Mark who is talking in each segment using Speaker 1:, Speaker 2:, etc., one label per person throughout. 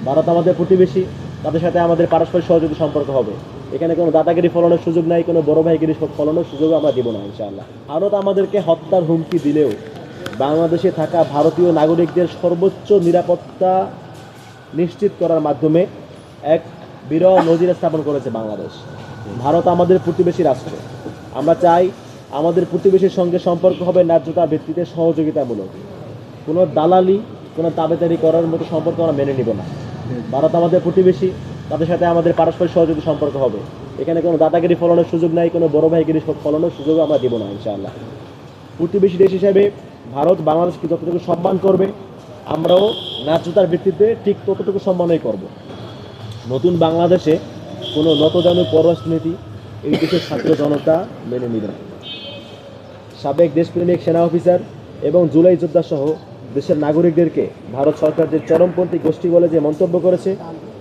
Speaker 1: ভারত আমাদের প্রতিবেশী, তাদের সাথে আমাদের পারস্পরিক সহযোগী সম্পর্ক হবে। এখানে কোনো দাদাগিরি ফলানোর সুযোগ নাই, কোনো বড় ভাইগিরি ফলানোর সুযোগও আমরা দিব না ইনশাআল্লাহ। ভারত আমাদেরকে হত্যার হুমকি দিলেও বাংলাদেশে থাকা ভারতীয় নাগরিকদের সর্বোচ্চ নিরাপত্তা নিশ্চিত করার মাধ্যমে এক বিরল নজির স্থাপন করেছে বাংলাদেশ। ভারত আমাদের প্রতিবেশী রাষ্ট্র। আমরা চাই আমাদের প্রতিবেশীর সঙ্গে সম্পর্ক হবে ন্যায্যতার ভিত্তিতে সহযোগিতামূলক। কোনো দালালি, কোনো তাবেদারি করার মতো সম্পর্ক আমরা মেনে নিব না। ভারত আমাদের প্রতিবেশী, তাদের সাথে আমাদের পারস্পরিক সহযোগী সম্পর্ক হবে। এখানে কোনো দাদাগিরি ফলানোর সুযোগ নাই, কোনো বড় ভাইগিরি ফলানোর সুযোগও আমরা দিব না ইনশাআল্লাহ। প্রতিবেশী দেশ হিসেবে ভারত বাংলাদেশকে যতটুকু সম্মান করবে, আমরাও ন্যায্যতার ভিত্তিতে ঠিক ততটুকু সম্মানই করব। নতুন বাংলাদেশে কোনো নতজানু পররাষ্ট্রনীতি এই দেশের ছাত্র জনতা মেনে নেবে না। সাবেক দেশপ্রেমিক সেনা অফিসার এবং জুলাই যোদ্ধা সহ দেশের নাগরিকদেরকে ভারত সরকার যে চরমপন্থী গোষ্ঠী বলে যে মন্তব্য করেছে,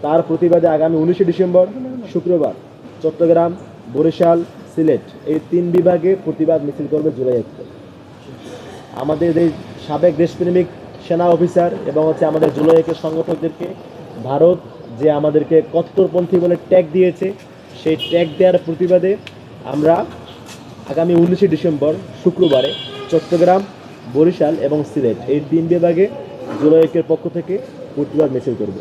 Speaker 1: তার প্রতিবাদে আগামী 19শে ডিসেম্বর শুক্রবার চট্টগ্রাম, বরিশাল, সিলেট এই 3 বিভাগে প্রতিবাদ মিছিল করবে জুলাই একুশে। আমাদের এই সাবেক দেশপ্রেমিক সেনা অফিসার এবং আমাদের জুলাই একের সংগঠকদেরকে ভারত যে আমাদেরকে কট্টরপন্থী বলে ট্যাগ দিয়েছে, সেই ট্যাগ দেওয়ার প্রতিবাদে আমরা আগামী 19শে ডিসেম্বর শুক্রবারে চট্টগ্রাম, বরিশাল এবং সিলেট এই 3 বিভাগে জুলাই একের পক্ষ থেকে প্রতিবাদ মিছিল করব।